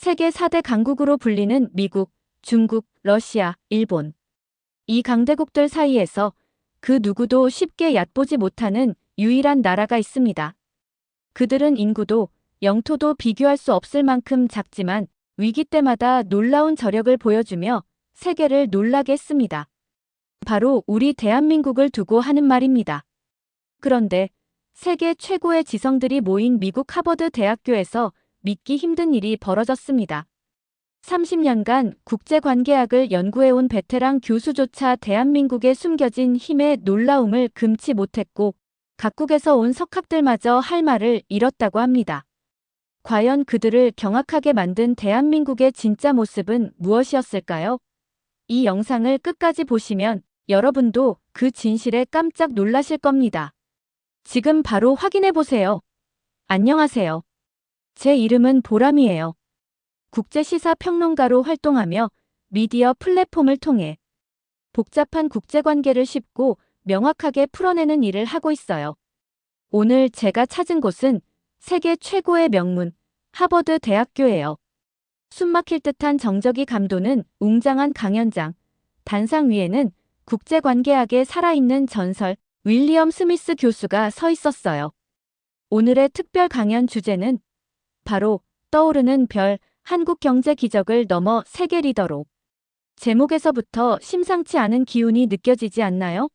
세계 4대 강국으로 불리는 미국, 중국, 러시아, 일본. 이 강대국들 사이에서 그 누구도 쉽게 얕보지 못하는 유일한 나라가 있습니다. 그들은 인구도 영토도 비교할 수 없을 만큼 작지만 위기 때마다 놀라운 저력을 보여주며 세계를 놀라게 했습니다. 바로 우리 대한민국을 두고 하는 말입니다. 그런데 세계 최고의 지성들이 모인 미국 하버드 대학교에서 믿기 힘든 일이 벌어졌습니다. 30년간 국제관계학을 연구해온 베테랑 교수조차 대한민국의 숨겨진 힘의 놀라움을 금치 못했고 각국에서 온 석학들마저 할 말을 잃었다고 합니다. 과연 그들을 경악하게 만든 대한민국의 진짜 모습은 무엇이었을까요? 이 영상을 끝까지 보시면 여러분도 그 진실에 깜짝 놀라실 겁니다. 지금 바로 확인해 보세요. 안녕하세요. 제 이름은 보람이에요. 국제시사평론가로 활동하며 미디어 플랫폼을 통해 복잡한 국제관계를 쉽고 명확하게 풀어내는 일을 하고 있어요. 오늘 제가 찾은 곳은 세계 최고의 명문 하버드 대학교예요. 숨막힐 듯한 정적이 감도는 웅장한 강연장, 단상 위에는 국제관계학의 살아있는 전설 윌리엄 스미스 교수가 서 있었어요. 오늘의 특별 강연 주제는 바로 떠오르는 별, 한국 경제 기적을 넘어 세계 리더로. 제목에서부터 심상치 않은 기운이 느껴지지 않나요?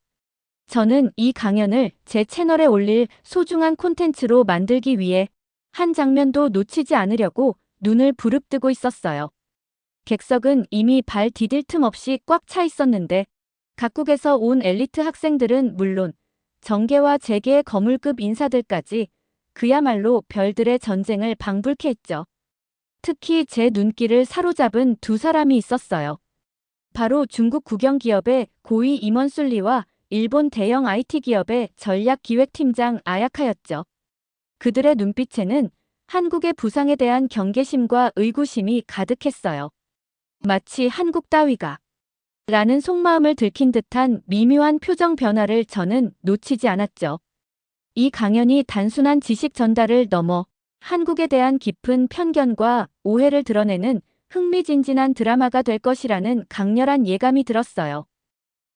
저는 이 강연을 제 채널에 올릴 소중한 콘텐츠로 만들기 위해 한 장면도 놓치지 않으려고 눈을 부릅뜨고 있었어요. 객석은 이미 발 디딜 틈 없이 꽉 차 있었는데 각국에서 온 엘리트 학생들은 물론 정계와 재계의 거물급 인사들까지 그야말로 별들의 전쟁을 방불케 했죠. 특히 제 눈길을 사로잡은 두 사람이 있었어요. 바로 중국 국영기업의 고위 임원 술리와 일본 대형 IT 기업의 전략기획팀장 아야카였죠. 그들의 눈빛에는 한국의 부상에 대한 경계심과 의구심이 가득했어요. 마치 한국 따위가 라는 속마음을 들킨 듯한 미묘한 표정 변화를 저는 놓치지 않았죠. 이 강연이 단순한 지식 전달을 넘어 한국에 대한 깊은 편견과 오해를 드러내는 흥미진진한 드라마가 될 것이라는 강렬한 예감이 들었어요.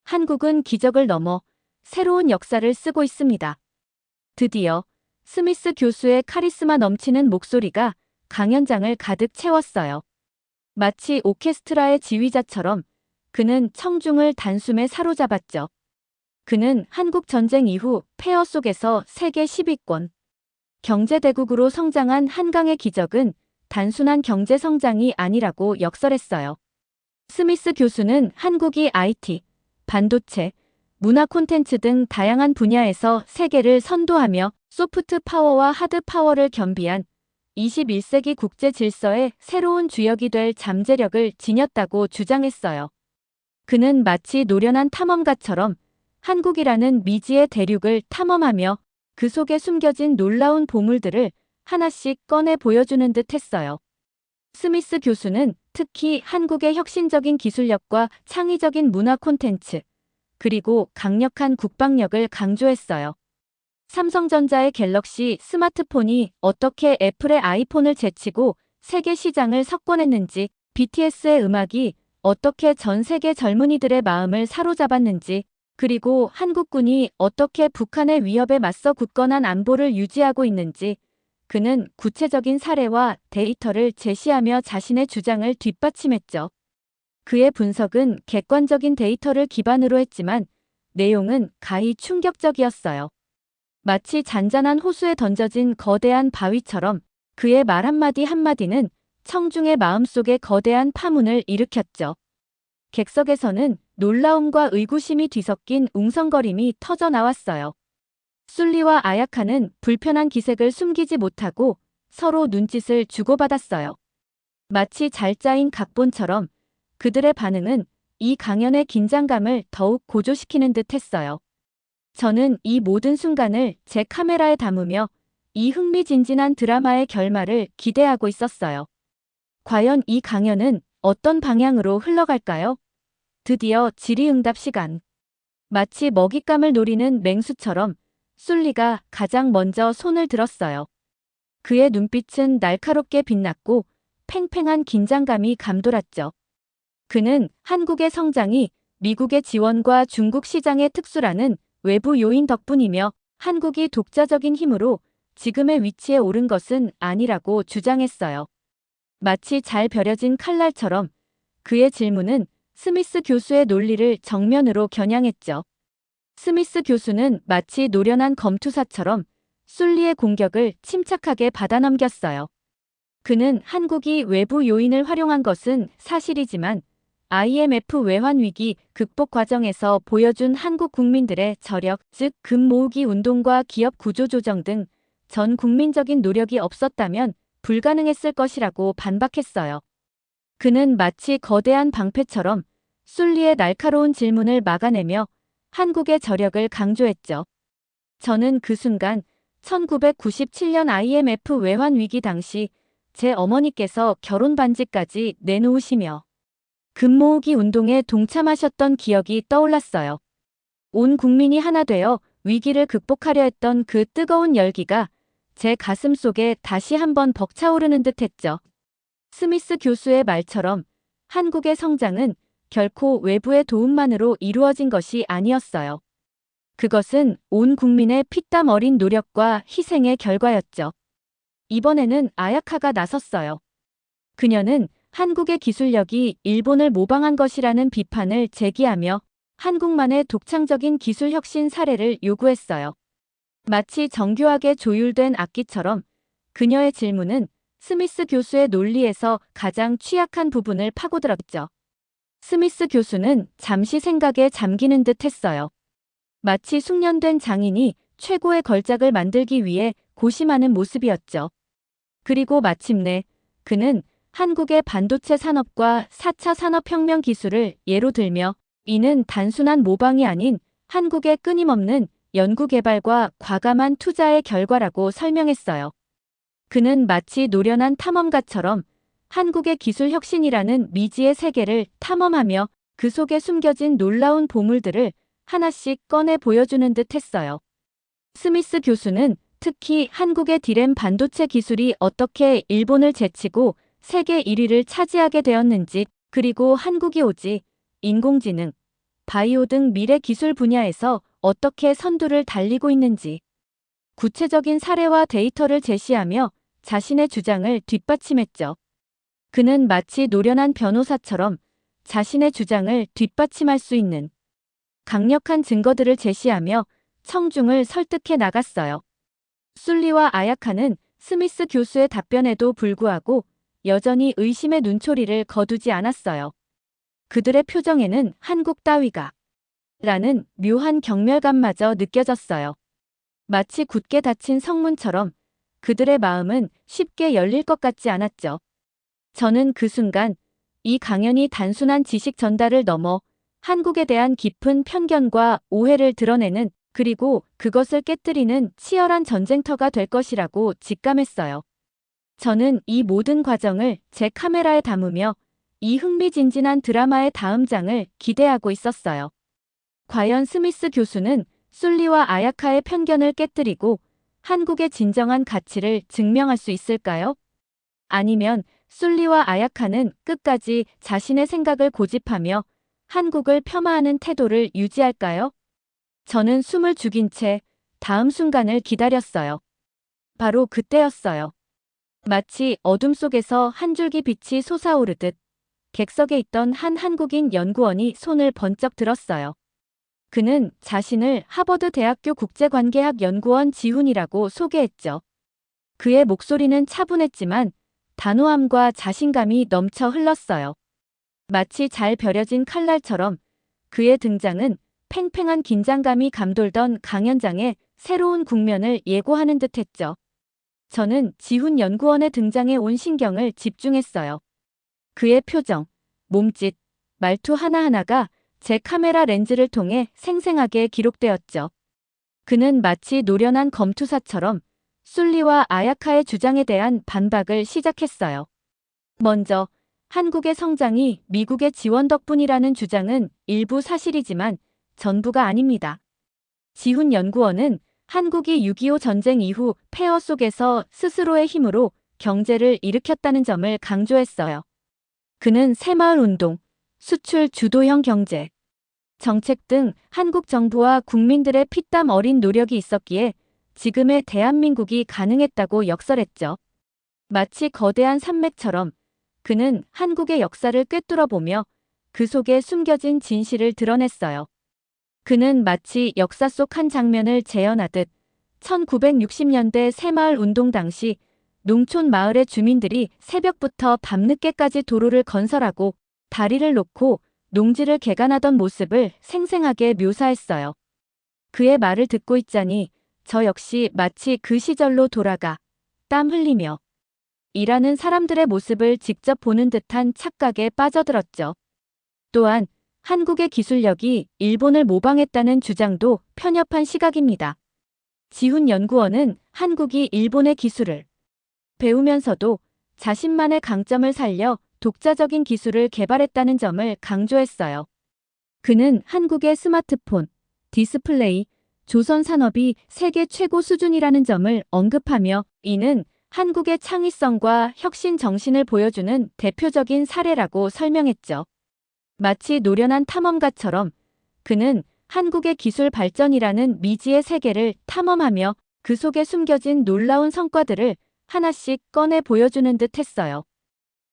한국은 기적을 넘어 새로운 역사를 쓰고 있습니다. 드디어 스미스 교수의 카리스마 넘치는 목소리가 강연장을 가득 채웠어요. 마치 오케스트라의 지휘자처럼 그는 청중을 단숨에 사로잡았죠. 그는 한국 전쟁 이후 폐허 속에서 세계 10위권 경제대국으로 성장한 한강의 기적은 단순한 경제 성장이 아니라고 역설했어요. 스미스 교수는 한국이 IT, 반도체, 문화 콘텐츠 등 다양한 분야에서 세계를 선도하며 소프트 파워와 하드 파워를 겸비한 21세기 국제 질서의 새로운 주역이 될 잠재력을 지녔다고 주장했어요. 그는 마치 노련한 탐험가처럼 한국이라는 미지의 대륙을 탐험하며 그 속에 숨겨진 놀라운 보물들을 하나씩 꺼내 보여주는 듯 했어요. 스미스 교수는 특히 한국의 혁신적인 기술력과 창의적인 문화 콘텐츠, 그리고 강력한 국방력을 강조했어요. 삼성전자의 갤럭시 스마트폰이 어떻게 애플의 아이폰을 제치고 세계 시장을 석권했는지, BTS의 음악이 어떻게 전 세계 젊은이들의 마음을 사로잡았는지, 그리고 한국군이 어떻게 북한의 위협에 맞서 굳건한 안보를 유지하고 있는지, 그는 구체적인 사례와 데이터를 제시하며 자신의 주장을 뒷받침했죠. 그의 분석은 객관적인 데이터를 기반으로 했지만 내용은 가히 충격적이었어요. 마치 잔잔한 호수에 던져진 거대한 바위처럼 그의 말 한마디 한마디는 청중의 마음속에 거대한 파문을 일으켰죠. 객석에서는 놀라움과 의구심이 뒤섞인 웅성거림이 터져 나왔어요. 술리와 아야카는 불편한 기색을 숨기지 못하고 서로 눈짓을 주고받았어요. 마치 잘 짜인 각본처럼 그들의 반응은 이 강연의 긴장감을 더욱 고조시키는 듯 했어요. 저는 이 모든 순간을 제 카메라에 담으며 이 흥미진진한 드라마의 결말을 기대하고 있었어요. 과연 이 강연은 어떤 방향으로 흘러갈까요? 드디어 질의응답 시간. 마치 먹잇감을 노리는 맹수처럼 술리가 가장 먼저 손을 들었어요. 그의 눈빛은 날카롭게 빛났고 팽팽한 긴장감이 감돌았죠. 그는 한국의 성장이 미국의 지원과 중국 시장의 특수라는 외부 요인 덕분이며 한국이 독자적인 힘으로 지금의 위치에 오른 것은 아니라고 주장했어요. 마치 잘 벼려진 칼날처럼 그의 질문은 스미스 교수의 논리를 정면으로 겨냥했죠. 스미스 교수는 마치 노련한 검투사처럼 술리의 공격을 침착하게 받아넘겼어요. 그는 한국이 외부 요인을 활용한 것은 사실이지만 IMF 외환 위기 극복 과정에서 보여준 한국 국민들의 저력, 즉 금 모으기 운동과 기업 구조 조정 등 전 국민적인 노력이 없었다면 불가능했을 것이라고 반박했어요. 그는 마치 거대한 방패처럼 술리의 날카로운 질문을 막아내며 한국의 저력을 강조했죠. 저는 그 순간 1997년 IMF 외환 위기 당시 제 어머니께서 결혼 반지까지 내놓으시며 금 모으기 운동에 동참하셨던 기억이 떠올랐어요. 온 국민이 하나 되어 위기를 극복하려 했던 그 뜨거운 열기가 제 가슴 속에 다시 한번 벅차오르는 듯 했죠. 스미스 교수의 말처럼 한국의 성장은 결코 외부의 도움만으로 이루어진 것이 아니었어요. 그것은 온 국민의 피땀 어린 노력과 희생의 결과였죠. 이번에는 아야카가 나섰어요. 그녀는 한국의 기술력이 일본을 모방한 것이라는 비판을 제기하며 한국만의 독창적인 기술 혁신 사례를 요구했어요. 마치 정교하게 조율된 악기처럼 그녀의 질문은 스미스 교수의 논리에서 가장 취약한 부분을 파고들었죠. 스미스 교수는 잠시 생각에 잠기는 듯 했어요. 마치 숙련된 장인이 최고의 걸작을 만들기 위해 고심하는 모습이었죠. 그리고 마침내 그는 한국의 반도체 산업과 4차 산업혁명 기술을 예로 들며 이는 단순한 모방이 아닌 한국의 끊임없는 연구개발과 과감한 투자의 결과라고 설명했어요. 그는 마치 노련한 탐험가처럼 한국의 기술 혁신이라는 미지의 세계를 탐험하며 그 속에 숨겨진 놀라운 보물들을 하나씩 꺼내 보여주는 듯 했어요. 스미스 교수는 특히 한국의 디램 반도체 기술이 어떻게 일본을 제치고 세계 1위를 차지하게 되었는지, 그리고 한국이 오직 인공지능, 바이오 등 미래 기술 분야에서 어떻게 선두를 달리고 있는지 구체적인 사례와 데이터를 제시하며 자신의 주장을 뒷받침했죠. 그는 마치 노련한 변호사처럼 자신의 주장을 뒷받침할 수 있는 강력한 증거들을 제시하며 청중을 설득해 나갔어요. 술리와 아야카는 스미스 교수의 답변에도 불구하고 여전히 의심의 눈초리를 거두지 않았어요. 그들의 표정에는 한국 따위가 라는 묘한 경멸감마저 느껴졌어요. 마치 굳게 닫힌 성문처럼 그들의 마음은 쉽게 열릴 것 같지 않았죠. 저는 그 순간 이 강연이 단순한 지식 전달을 넘어 한국에 대한 깊은 편견과 오해를 드러내는, 그리고 그것을 깨뜨리는 치열한 전쟁터가 될 것이라고 직감했어요. 저는 이 모든 과정을 제 카메라에 담으며 이 흥미진진한 드라마의 다음 장을 기대하고 있었어요. 과연 스미스 교수는 술리와 아야카의 편견을 깨뜨리고 한국의 진정한 가치를 증명할 수 있을까요? 아니면 술리와 아야카는 끝까지 자신의 생각을 고집하며 한국을 폄하하는 태도를 유지할까요? 저는 숨을 죽인 채 다음 순간을 기다렸어요. 바로 그때였어요. 마치 어둠 속에서 한 줄기 빛이 솟아오르듯 객석에 있던 한 한국인 연구원이 손을 번쩍 들었어요. 그는 자신을 하버드 대학교 국제관계학 연구원 지훈이라고 소개했죠. 그의 목소리는 차분했지만 단호함과 자신감이 넘쳐 흘렀어요. 마치 잘 벼려진 칼날처럼 그의 등장은 팽팽한 긴장감이 감돌던 강연장의 새로운 국면을 예고하는 듯했죠. 저는 지훈 연구원의 등장에 온 신경을 집중했어요. 그의 표정, 몸짓, 말투 하나하나가 제 카메라 렌즈를 통해 생생하게 기록되었죠. 그는 마치 노련한 검투사처럼 술리와 아야카의 주장에 대한 반박을 시작했어요. 먼저 한국의 성장이 미국의 지원 덕분이라는 주장은 일부 사실이지만 전부가 아닙니다. 지훈 연구원은 한국이 6.25 전쟁 이후 폐허 속에서 스스로의 힘으로 경제를 일으켰다는 점을 강조했어요. 그는 새마을 운동, 수출 주도형 경제, 정책 등 한국 정부와 국민들의 피땀 어린 노력이 있었기에 지금의 대한민국이 가능했다고 역설했죠. 마치 거대한 산맥처럼 그는 한국의 역사를 꿰뚫어보며 그 속에 숨겨진 진실을 드러냈어요. 그는 마치 역사 속 한 장면을 재현하듯 1960년대 새마을 운동 당시 농촌 마을의 주민들이 새벽부터 밤늦게까지 도로를 건설하고 다리를 놓고 농지를 개간하던 모습을 생생하게 묘사했어요. 그의 말을 듣고 있자니 저 역시 마치 그 시절로 돌아가 땀 흘리며 일하는 사람들의 모습을 직접 보는 듯한 착각에 빠져들었죠. 또한 한국의 기술력이 일본을 모방했다는 주장도 편협한 시각입니다. 지훈연구원은 한국이 일본의 기술을 배우면서도 자신만의 강점을 살려 독자적인 기술을 개발했다는 점을 강조했어요. 그는 한국의 스마트폰, 디스플레이, 조선 산업이 세계 최고 수준이라는 점을 언급하며 이는 한국의 창의성과 혁신 정신을 보여주는 대표적인 사례라고 설명했죠. 마치 노련한 탐험가처럼 그는 한국의 기술 발전이라는 미지의 세계를 탐험하며 그 속에 숨겨진 놀라운 성과들을 하나씩 꺼내 보여주는 듯 했어요.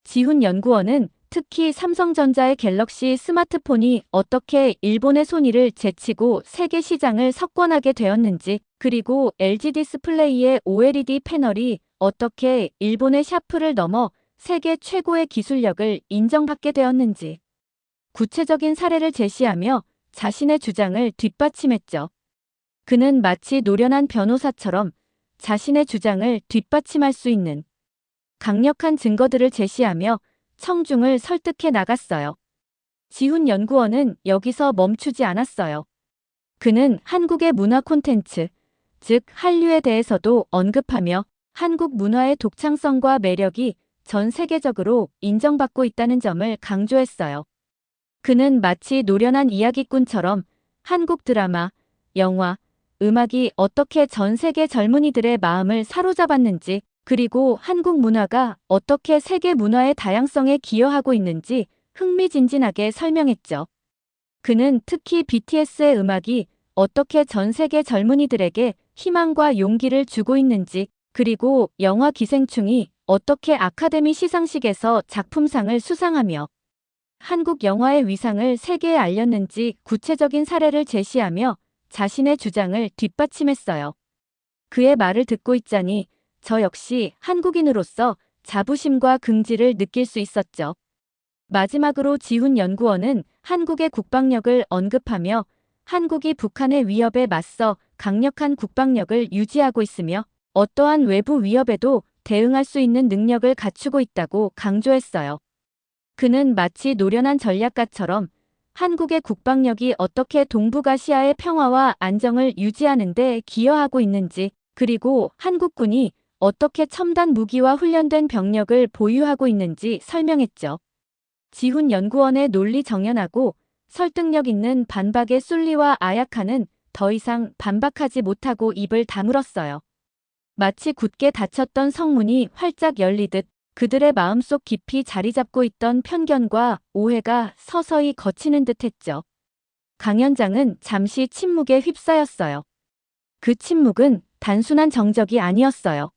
지훈연구원은 특히 삼성전자의 갤럭시 스마트폰이 어떻게 일본의 소니를 제치고 세계 시장을 석권하게 되었는지, 그리고 LG 디스플레이의 OLED 패널이 어떻게 일본의 샤프를 넘어 세계 최고의 기술력을 인정받게 되었는지 구체적인 사례를 제시하며 자신의 주장을 뒷받침했죠. 그는 마치 노련한 변호사처럼 자신의 주장을 뒷받침할 수 있는 강력한 증거들을 제시하며 청중을 설득해 나갔어요. 지훈연구원은 여기서 멈추지 않았어요. 그는 한국의 문화 콘텐츠, 즉 한류에 대해서도 언급하며 한국 문화의 독창성과 매력이 전 세계적으로 인정받고 있다는 점을 강조했어요. 그는 마치 노련한 이야기꾼처럼 한국 드라마, 영화, 음악이 어떻게 전 세계 젊은이들의 마음을 사로잡았는지, 그리고 한국 문화가 어떻게 세계 문화의 다양성에 기여하고 있는지 흥미진진하게 설명했죠. 그는 특히 BTS의 음악이 어떻게 전 세계 젊은이들에게 희망과 용기를 주고 있는지, 그리고 영화 기생충이 어떻게 아카데미 시상식에서 작품상을 수상하며 한국 영화의 위상을 세계에 알렸는지 구체적인 사례를 제시하며 자신의 주장을 뒷받침했어요. 그의 말을 듣고 있자니 저 역시 한국인으로서 자부심과 긍지를 느낄 수 있었죠. 마지막으로 지훈연구원은 한국의 국방력을 언급하며 한국이 북한의 위협에 맞서 강력한 국방력을 유지하고 있으며 어떠한 외부 위협에도 대응할 수 있는 능력을 갖추고 있다고 강조했어요. 그는 마치 노련한 전략가처럼 한국의 국방력이 어떻게 동북아시아의 평화와 안정을 유지하는 데 기여하고 있는지, 그리고 한국군이 어떻게 첨단 무기와 훈련된 병력을 보유하고 있는지 설명했죠. 지훈연구원의 논리 정연하고 설득력 있는 반박에 술리와 아야카는 더 이상 반박하지 못하고 입을 다물었어요. 마치 굳게 닫혔던 성문이 활짝 열리듯 그들의 마음속 깊이 자리 잡고 있던 편견과 오해가 서서히 걷히는 듯 했죠. 강연장은 잠시 침묵에 휩싸였어요. 그 침묵은 단순한 정적이 아니었어요.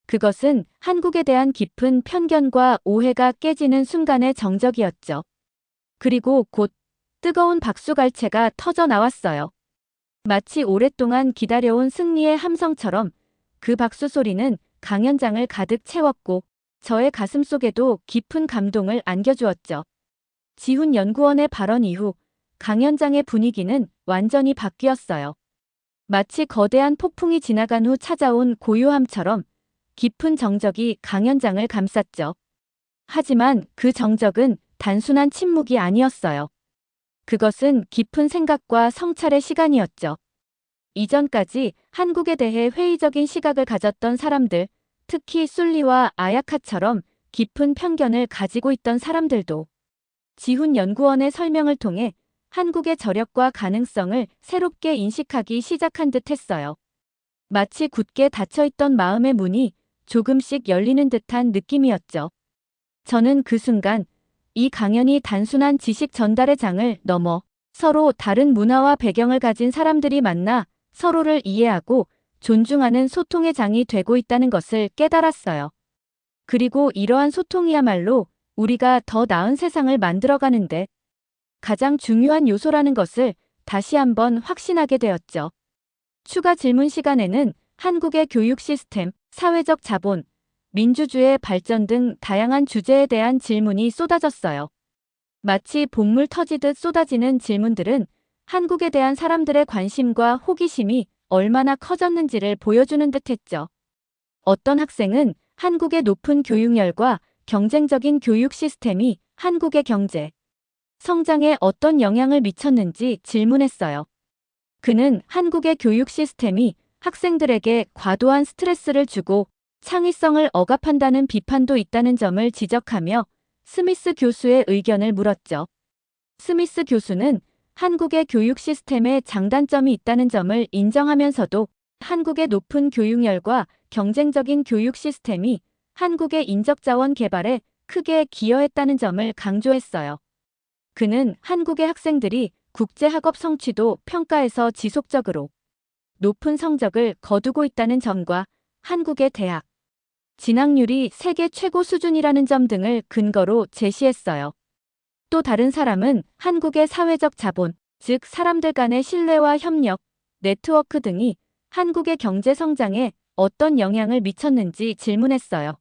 그것은 한국에 대한 깊은 편견과 오해가 깨지는 순간의 정적이었죠. 그리고 곧 뜨거운 박수갈채가 터져 나왔어요. 마치 오랫동안 기다려온 승리의 함성처럼 그 박수 소리는 강연장을 가득 채웠고 저의 가슴 속에도 깊은 감동을 안겨주었죠. 지훈연구원의 발언 이후 강연장의 분위기는 완전히 바뀌었어요. 마치 거대한 폭풍이 지나간 후 찾아온 고요함처럼 깊은 정적이 강연장을 감쌌죠. 하지만 그 정적은 단순한 침묵이 아니었어요. 그것은 깊은 생각과 성찰의 시간이었죠. 이전까지 한국에 대해 회의적인 시각을 가졌던 사람들, 특히 술리와 아야카처럼 깊은 편견을 가지고 있던 사람들도 지훈연구원의 설명을 통해 한국의 저력과 가능성을 새롭게 인식하기 시작한 듯 했어요. 마치 굳게 닫혀있던 마음의 문이 조금씩 열리는 듯한 느낌이었죠. 저는 그 순간 이 강연이 단순한 지식 전달의 장을 넘어 서로 다른 문화와 배경을 가진 사람들이 만나 서로를 이해하고 존중하는 소통의 장이 되고 있다는 것을 깨달았어요. 그리고 이러한 소통이야말로 우리가 더 나은 세상을 만들어가는데 가장 중요한 요소라는 것을 다시 한번 확신하게 되었죠. 추가 질문 시간에는 한국의 교육 시스템, 사회적 자본, 민주주의 발전 등 다양한 주제에 대한 질문이 쏟아졌어요. 마치 복물 터지듯 쏟아지는 질문들은 한국에 대한 사람들의 관심과 호기심이 얼마나 커졌는지를 보여주는 듯했죠. 어떤 학생은 한국의 높은 교육열과 경쟁적인 교육 시스템이 한국의 경제, 성장에 어떤 영향을 미쳤는지 질문했어요. 그는 한국의 교육 시스템이 학생들에게 과도한 스트레스를 주고 창의성을 억압한다는 비판도 있다는 점을 지적하며 스미스 교수의 의견을 물었죠. 스미스 교수는 한국의 교육 시스템에 장단점이 있다는 점을 인정하면서도 한국의 높은 교육열과 경쟁적인 교육 시스템이 한국의 인적자원 개발에 크게 기여했다는 점을 강조했어요. 그는 한국의 학생들이 국제학업 성취도 평가에서 지속적으로 높은 성적을 거두고 있다는 점과 한국의 대학 진학률이 세계 최고 수준이라는 점 등을 근거로 제시했어요. 또 다른 사람은 한국의 사회적 자본, 즉 사람들 간의 신뢰와 협력, 네트워크 등이 한국의 경제 성장에 어떤 영향을 미쳤는지 질문했어요.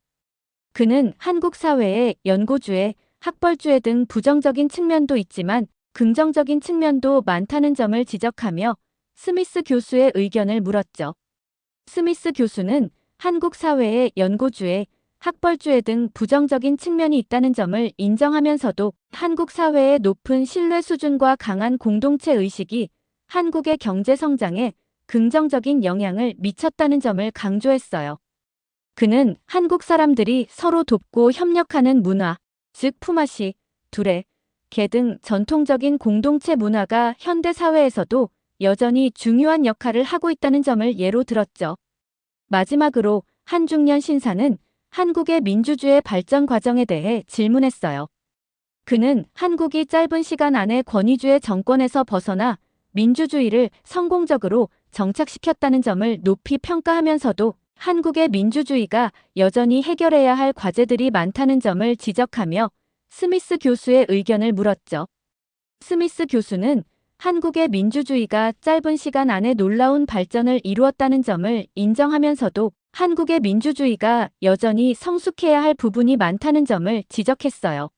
그는 한국 사회의 연고주의, 학벌주의 등 부정적인 측면도 있지만 긍정적인 측면도 많다는 점을 지적하며 스미스 교수의 의견을 물었죠. 스미스 교수는 한국 사회의 연고주의, 학벌주의 등 부정적인 측면이 있다는 점을 인정하면서도 한국 사회의 높은 신뢰 수준과 강한 공동체 의식이 한국의 경제 성장에 긍정적인 영향을 미쳤다는 점을 강조했어요. 그는 한국 사람들이 서로 돕고 협력하는 문화, 즉 품앗이, 두레, 개 등 전통적인 공동체 문화가 현대 사회에서도 여전히 중요한 역할을 하고 있다는 점을 예로 들었죠. 마지막으로 한중년 신사는 한국의 민주주의 발전 과정에 대해 질문했어요. 그는 한국이 짧은 시간 안에 권위주의 정권에서 벗어나 민주주의를 성공적으로 정착시켰다는 점을 높이 평가하면서도 한국의 민주주의가 여전히 해결해야 할 과제들이 많다는 점을 지적하며 스미스 교수의 의견을 물었죠. 스미스 교수는 한국의 민주주의가 짧은 시간 안에 놀라운 발전을 이루었다는 점을 인정하면서도 한국의 민주주의가 여전히 성숙해야 할 부분이 많다는 점을 지적했어요.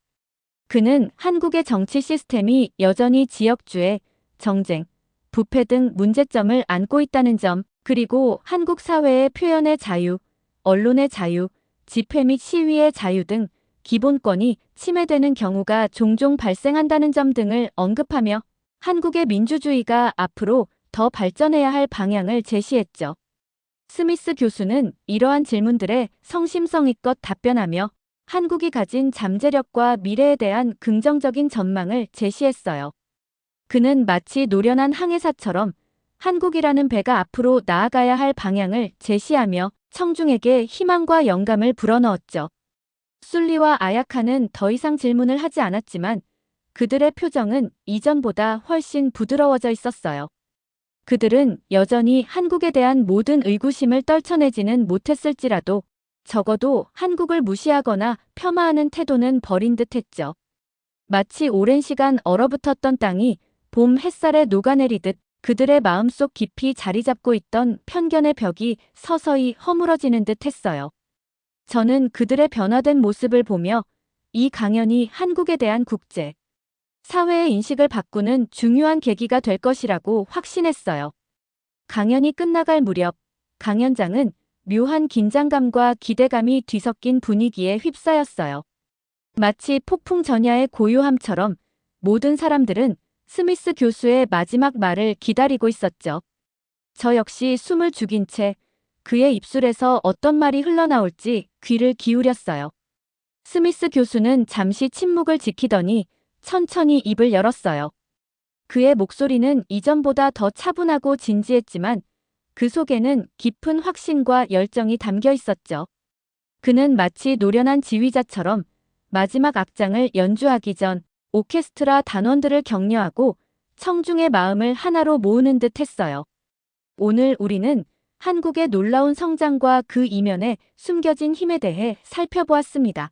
그는 한국의 정치 시스템이 여전히 지역주의, 정쟁, 부패 등 문제점을 안고 있다는 점, 그리고 한국 사회의 표현의 자유, 언론의 자유, 집회 및 시위의 자유 등 기본권이 침해되는 경우가 종종 발생한다는 점 등을 언급하며 한국의 민주주의가 앞으로 더 발전해야 할 방향을 제시했죠. 스미스 교수는 이러한 질문들에 성심성의껏 답변하며 한국이 가진 잠재력과 미래에 대한 긍정적인 전망을 제시했어요. 그는 마치 노련한 항해사처럼 한국이라는 배가 앞으로 나아가야 할 방향을 제시하며 청중에게 희망과 영감을 불어넣었죠. 술리와 아야카는 더 이상 질문을 하지 않았지만 그들의 표정은 이전보다 훨씬 부드러워져 있었어요. 그들은 여전히 한국에 대한 모든 의구심을 떨쳐내지는 못했을지라도 적어도 한국을 무시하거나 폄하하는 태도는 버린 듯했죠. 마치 오랜 시간 얼어붙었던 땅이 봄 햇살에 녹아내리듯 그들의 마음속 깊이 자리 잡고 있던 편견의 벽이 서서히 허물어지는 듯 했어요. 저는 그들의 변화된 모습을 보며 이 강연이 한국에 대한 국제, 사회의 인식을 바꾸는 중요한 계기가 될 것이라고 확신했어요. 강연이 끝나갈 무렵 강연장은 묘한 긴장감과 기대감이 뒤섞인 분위기에 휩싸였어요. 마치 폭풍 전야의 고요함처럼 모든 사람들은 스미스 교수의 마지막 말을 기다리고 있었죠. 저 역시 숨을 죽인 채 그의 입술에서 어떤 말이 흘러나올지 귀를 기울였어요. 스미스 교수는 잠시 침묵을 지키더니 천천히 입을 열었어요. 그의 목소리는 이전보다 더 차분하고 진지했지만 그 속에는 깊은 확신과 열정이 담겨 있었죠. 그는 마치 노련한 지휘자처럼 마지막 악장을 연주하기 전 오케스트라 단원들을 격려하고 청중의 마음을 하나로 모으는 듯 했어요. 오늘 우리는 한국의 놀라운 성장과 그 이면에 숨겨진 힘에 대해 살펴보았습니다.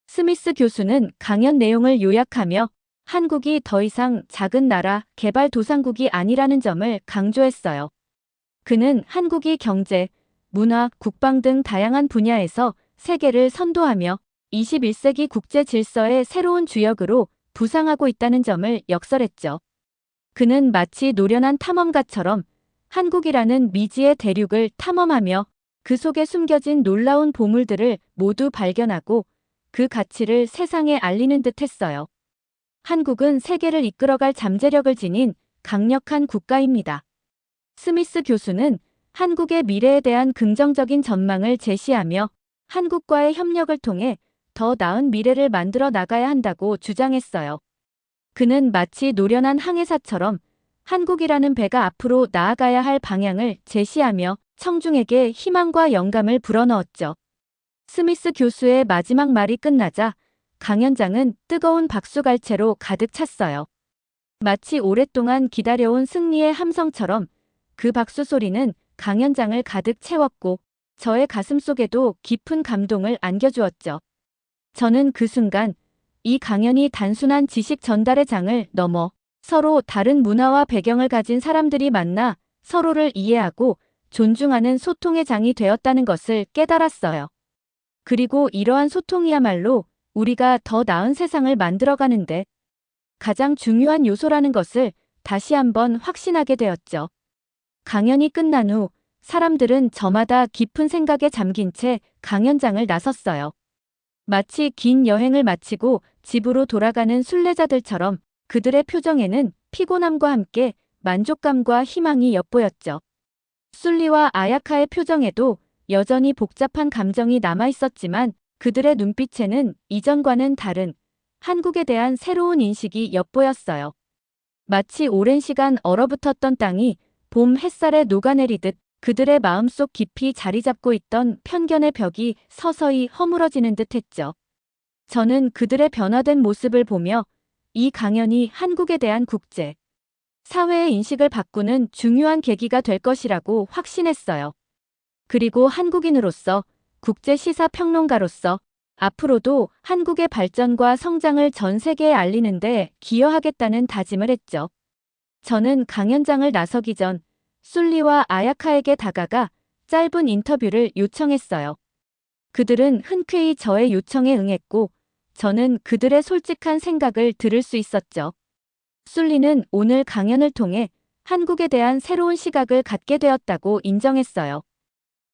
스미스 교수는 강연 내용을 요약하며 한국이 더 이상 작은 나라, 개발도상국이 아니라는 점을 강조했어요. 그는 한국이 경제, 문화, 국방 등 다양한 분야에서 세계를 선도하며 21세기 국제 질서의 새로운 주역으로 부상하고 있다는 점을 역설했죠. 그는 마치 노련한 탐험가처럼 한국이라는 미지의 대륙을 탐험하며 그 속에 숨겨진 놀라운 보물들을 모두 발견하고 그 가치를 세상에 알리는 듯 했어요. 한국은 세계를 이끌어갈 잠재력을 지닌 강력한 국가입니다. 스미스 교수는 한국의 미래에 대한 긍정적인 전망을 제시하며 한국과의 협력을 통해 더 나은 미래를 만들어 나가야 한다고 주장했어요. 그는 마치 노련한 항해사처럼 한국이라는 배가 앞으로 나아가야 할 방향을 제시하며 청중에게 희망과 영감을 불어넣었죠. 스미스 교수의 마지막 말이 끝나자 강연장은 뜨거운 박수갈채로 가득 찼어요. 마치 오랫동안 기다려온 승리의 함성처럼 그 박수 소리는 강연장을 가득 채웠고 저의 가슴속에도 깊은 감동을 안겨주었죠. 저는 그 순간 이 강연이 단순한 지식 전달의 장을 넘어 서로 다른 문화와 배경을 가진 사람들이 만나 서로를 이해하고 존중하는 소통의 장이 되었다는 것을 깨달았어요. 그리고 이러한 소통이야말로 우리가 더 나은 세상을 만들어가는데 가장 중요한 요소라는 것을 다시 한번 확신하게 되었죠. 강연이 끝난 후 사람들은 저마다 깊은 생각에 잠긴 채 강연장을 나섰어요. 마치 긴 여행을 마치고 집으로 돌아가는 순례자들처럼 그들의 표정에는 피곤함과 함께 만족감과 희망이 엿보였죠. 술리와 아야카의 표정에도 여전히 복잡한 감정이 남아있었지만 그들의 눈빛에는 이전과는 다른 한국에 대한 새로운 인식이 엿보였어요. 마치 오랜 시간 얼어붙었던 땅이 봄 햇살에 녹아내리듯 그들의 마음속 깊이 자리 잡고 있던 편견의 벽이 서서히 허물어지는 듯 했죠. 저는 그들의 변화된 모습을 보며 이 강연이 한국에 대한 국제, 사회의 인식을 바꾸는 중요한 계기가 될 것이라고 확신했어요. 그리고 한국인으로서, 국제 시사 평론가로서 앞으로도 한국의 발전과 성장을 전 세계에 알리는 데 기여하겠다는 다짐을 했죠. 저는 강연장을 나서기 전 술리와 아야카에게 다가가 짧은 인터뷰를 요청했어요. 그들은 흔쾌히 저의 요청에 응했고 저는 그들의 솔직한 생각을 들을 수 있었죠. 술리는 오늘 강연을 통해 한국에 대한 새로운 시각을 갖게 되었다고 인정했어요.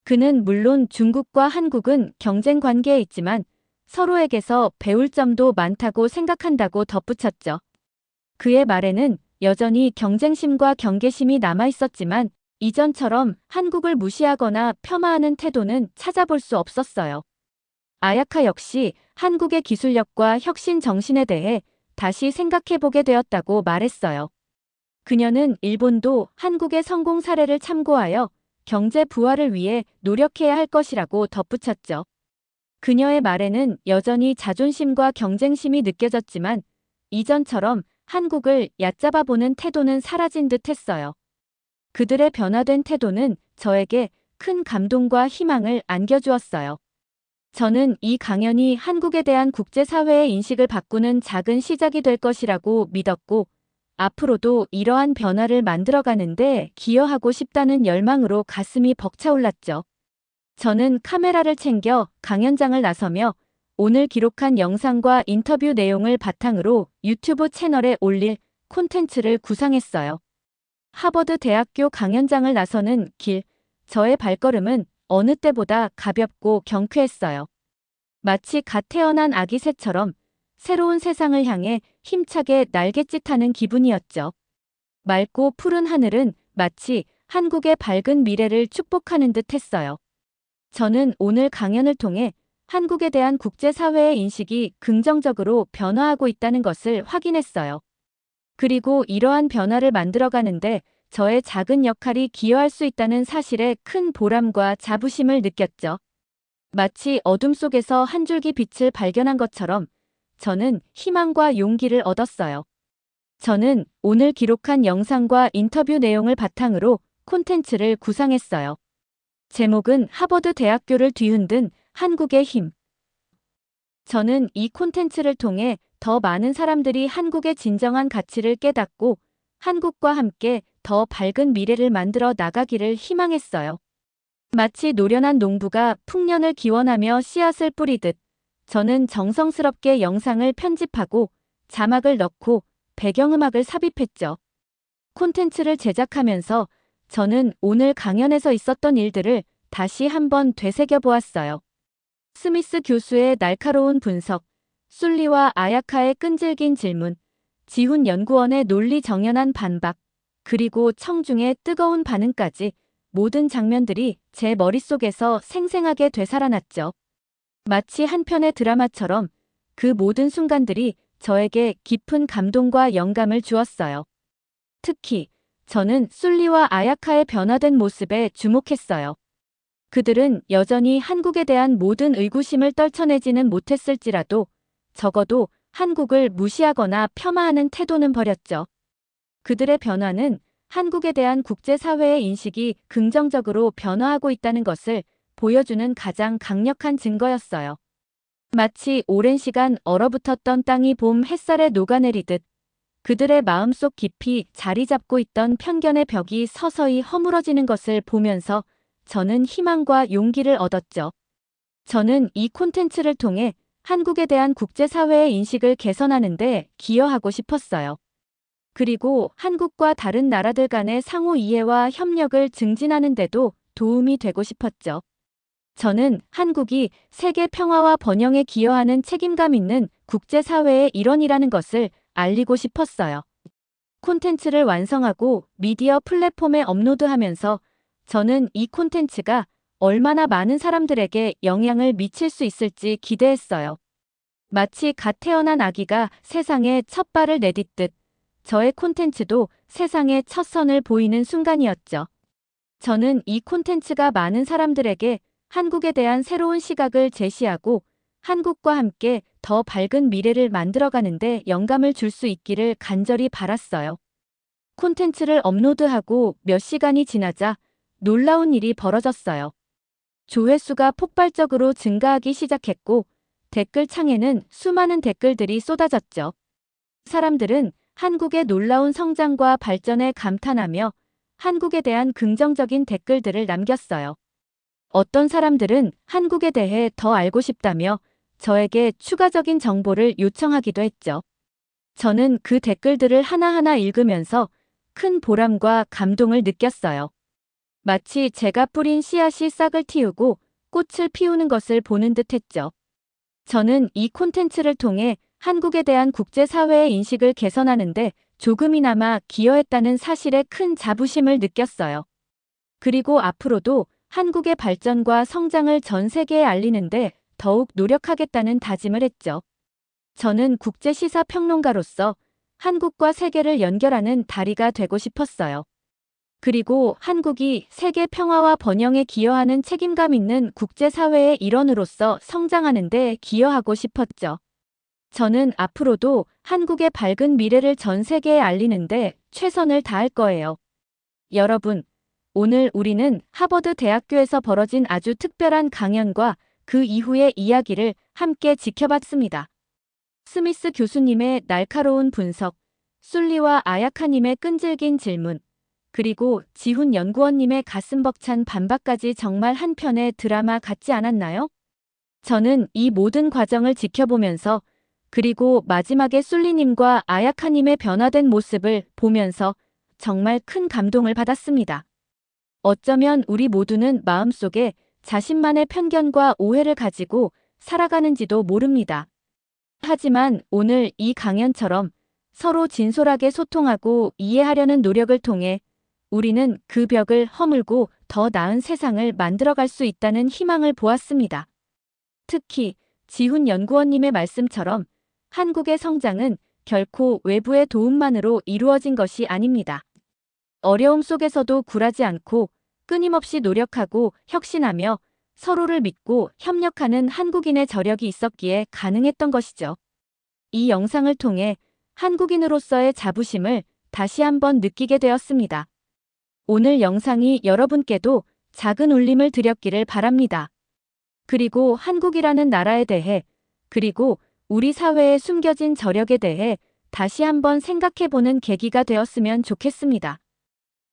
그는 물론 중국과 한국은 경쟁 관계에 있지만 서로에게서 배울 점도 많다고 생각한다고 덧붙였죠. 그의 말에는 여전히 경쟁심과 경계심이 남아있었지만 이전처럼 한국을 무시하거나 폄하하는 태도는 찾아볼 수 없었어요. 아야카 역시 한국의 기술력과 혁신 정신에 대해 다시 생각해보게 되었다고 말했어요. 그녀는 일본도 한국의 성공 사례를 참고하여 경제 부활을 위해 노력해야 할 것이라고 덧붙였죠. 그녀의 말에는 여전히 자존심과 경쟁심이 느껴졌지만 이전처럼 한국을 얕잡아 보는 태도는 사라진 듯 했어요. 그들의 변화된 태도는 저에게 큰 감동과 희망을 안겨주었어요. 저는 이 강연이 한국에 대한 국제사회의 인식을 바꾸는 작은 시작이 될 것이라고 믿었고 앞으로도 이러한 변화를 만들어가는데 기여하고 싶다는 열망으로 가슴이 벅차올랐죠. 저는 카메라를 챙겨 강연장을 나서며 오늘 기록한 영상과 인터뷰 내용을 바탕으로 유튜브 채널에 올릴 콘텐츠를 구상했어요. 하버드 대학교 강연장을 나서는 길, 저의 발걸음은 어느 때보다 가볍고 경쾌했어요. 마치 갓 태어난 아기 새처럼 새로운 세상을 향해 힘차게 날갯짓하는 기분이었죠. 맑고 푸른 하늘은 마치 한국의 밝은 미래를 축복하는 듯 했어요. 저는 오늘 강연을 통해 한국에 대한 국제사회의 인식이 긍정적으로 변화하고 있다는 것을 확인했어요. 그리고 이러한 변화를 만들어가는데 저의 작은 역할이 기여할 수 있다는 사실에 큰 보람과 자부심을 느꼈죠. 마치 어둠 속에서 한 줄기 빛을 발견한 것처럼 저는 희망과 용기를 얻었어요. 저는 오늘 기록한 영상과 인터뷰 내용을 바탕으로 콘텐츠를 구상했어요. 제목은 하버드 대학교를 뒤흔든 한국의 힘. 저는 이 콘텐츠를 통해 더 많은 사람들이 한국의 진정한 가치를 깨닫고 한국과 함께 더 밝은 미래를 만들어 나가기를 희망했어요. 마치 노련한 농부가 풍년을 기원하며 씨앗을 뿌리듯 저는 정성스럽게 영상을 편집하고 자막을 넣고 배경음악을 삽입했죠. 콘텐츠를 제작하면서 저는 오늘 강연에서 있었던 일들을 다시 한번 되새겨 보았어요. 스미스 교수의 날카로운 분석, 술리와 아야카의 끈질긴 질문, 지훈 연구원의 논리 정연한 반박, 그리고 청중의 뜨거운 반응까지 모든 장면들이 제 머릿속에서 생생하게 되살아났죠. 마치 한 편의 드라마처럼 그 모든 순간들이 저에게 깊은 감동과 영감을 주었어요. 특히 저는 술리와 아야카의 변화된 모습에 주목했어요. 그들은 여전히 한국에 대한 모든 의구심을 떨쳐내지는 못했을지라도 적어도 한국을 무시하거나 폄하하는 태도는 버렸죠. 그들의 변화는 한국에 대한 국제사회의 인식이 긍정적으로 변화하고 있다는 것을 보여주는 가장 강력한 증거였어요. 마치 오랜 시간 얼어붙었던 땅이 봄 햇살에 녹아내리듯 그들의 마음속 깊이 자리 잡고 있던 편견의 벽이 서서히 허물어지는 것을 보면서 저는 희망과 용기를 얻었죠. 저는 이 콘텐츠를 통해 한국에 대한 국제사회의 인식을 개선하는 데 기여하고 싶었어요. 그리고 한국과 다른 나라들 간의 상호 이해와 협력을 증진하는 데도 도움이 되고 싶었죠. 저는 한국이 세계 평화와 번영에 기여하는 책임감 있는 국제사회의 일원이라는 것을 알리고 싶었어요. 콘텐츠를 완성하고 미디어 플랫폼에 업로드하면서 저는 이 콘텐츠가 얼마나 많은 사람들에게 영향을 미칠 수 있을지 기대했어요. 마치 갓 태어난 아기가 세상에 첫 발을 내딛듯 저의 콘텐츠도 세상에 첫 선을 보이는 순간이었죠. 저는 이 콘텐츠가 많은 사람들에게 한국에 대한 새로운 시각을 제시하고 한국과 함께 더 밝은 미래를 만들어가는데 영감을 줄 수 있기를 간절히 바랐어요. 콘텐츠를 업로드하고 몇 시간이 지나자 놀라운 일이 벌어졌어요. 조회수가 폭발적으로 증가하기 시작했고 댓글창에는 수많은 댓글들이 쏟아졌죠. 사람들은 한국의 놀라운 성장과 발전에 감탄하며 한국에 대한 긍정적인 댓글들을 남겼어요. 어떤 사람들은 한국에 대해 더 알고 싶다며 저에게 추가적인 정보를 요청하기도 했죠. 저는 그 댓글들을 하나하나 읽으면서 큰 보람과 감동을 느꼈어요. 마치 제가 뿌린 씨앗이 싹을 틔우고 꽃을 피우는 것을 보는 듯 했죠. 저는 이 콘텐츠를 통해 한국에 대한 국제사회의 인식을 개선하는데 조금이나마 기여했다는 사실에 큰 자부심을 느꼈어요. 그리고 앞으로도 한국의 발전과 성장을 전 세계에 알리는데 더욱 노력하겠다는 다짐을 했죠. 저는 국제시사평론가로서 한국과 세계를 연결하는 다리가 되고 싶었어요. 그리고 한국이 세계 평화와 번영에 기여하는 책임감 있는 국제사회의 일원으로서 성장하는 데 기여하고 싶었죠. 저는 앞으로도 한국의 밝은 미래를 전 세계에 알리는데 최선을 다할 거예요. 여러분, 오늘 우리는 하버드 대학교에서 벌어진 아주 특별한 강연과 그 이후의 이야기를 함께 지켜봤습니다. 스미스 교수님의 날카로운 분석, 술리와 아야카님의 끈질긴 질문, 그리고 지훈 연구원님의 가슴 벅찬 반박까지 정말 한 편의 드라마 같지 않았나요? 저는 이 모든 과정을 지켜보면서 그리고 마지막에 술리님과 아야카님의 변화된 모습을 보면서 정말 큰 감동을 받았습니다. 어쩌면 우리 모두는 마음속에 자신만의 편견과 오해를 가지고 살아가는지도 모릅니다. 하지만 오늘 이 강연처럼 서로 진솔하게 소통하고 이해하려는 노력을 통해 우리는 그 벽을 허물고 더 나은 세상을 만들어갈 수 있다는 희망을 보았습니다. 특히 지훈 연구원님의 말씀처럼 한국의 성장은 결코 외부의 도움만으로 이루어진 것이 아닙니다. 어려움 속에서도 굴하지 않고 끊임없이 노력하고 혁신하며 서로를 믿고 협력하는 한국인의 저력이 있었기에 가능했던 것이죠. 이 영상을 통해 한국인으로서의 자부심을 다시 한번 느끼게 되었습니다. 오늘 영상이 여러분께도 작은 울림을 드렸기를 바랍니다. 그리고 한국이라는 나라에 대해, 그리고 우리 사회에 숨겨진 저력에 대해 다시 한번 생각해보는 계기가 되었으면 좋겠습니다.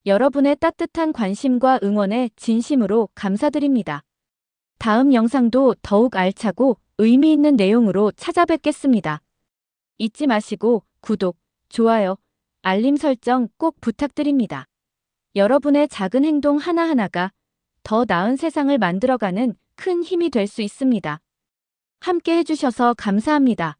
여러분의 따뜻한 관심과 응원에 진심으로 감사드립니다. 다음 영상도 더욱 알차고 의미 있는 내용으로 찾아뵙겠습니다. 잊지 마시고 구독, 좋아요, 알림 설정 꼭 부탁드립니다. 여러분의 작은 행동 하나하나가 더 나은 세상을 만들어가는 큰 힘이 될 수 있습니다. 함께 해주셔서 감사합니다.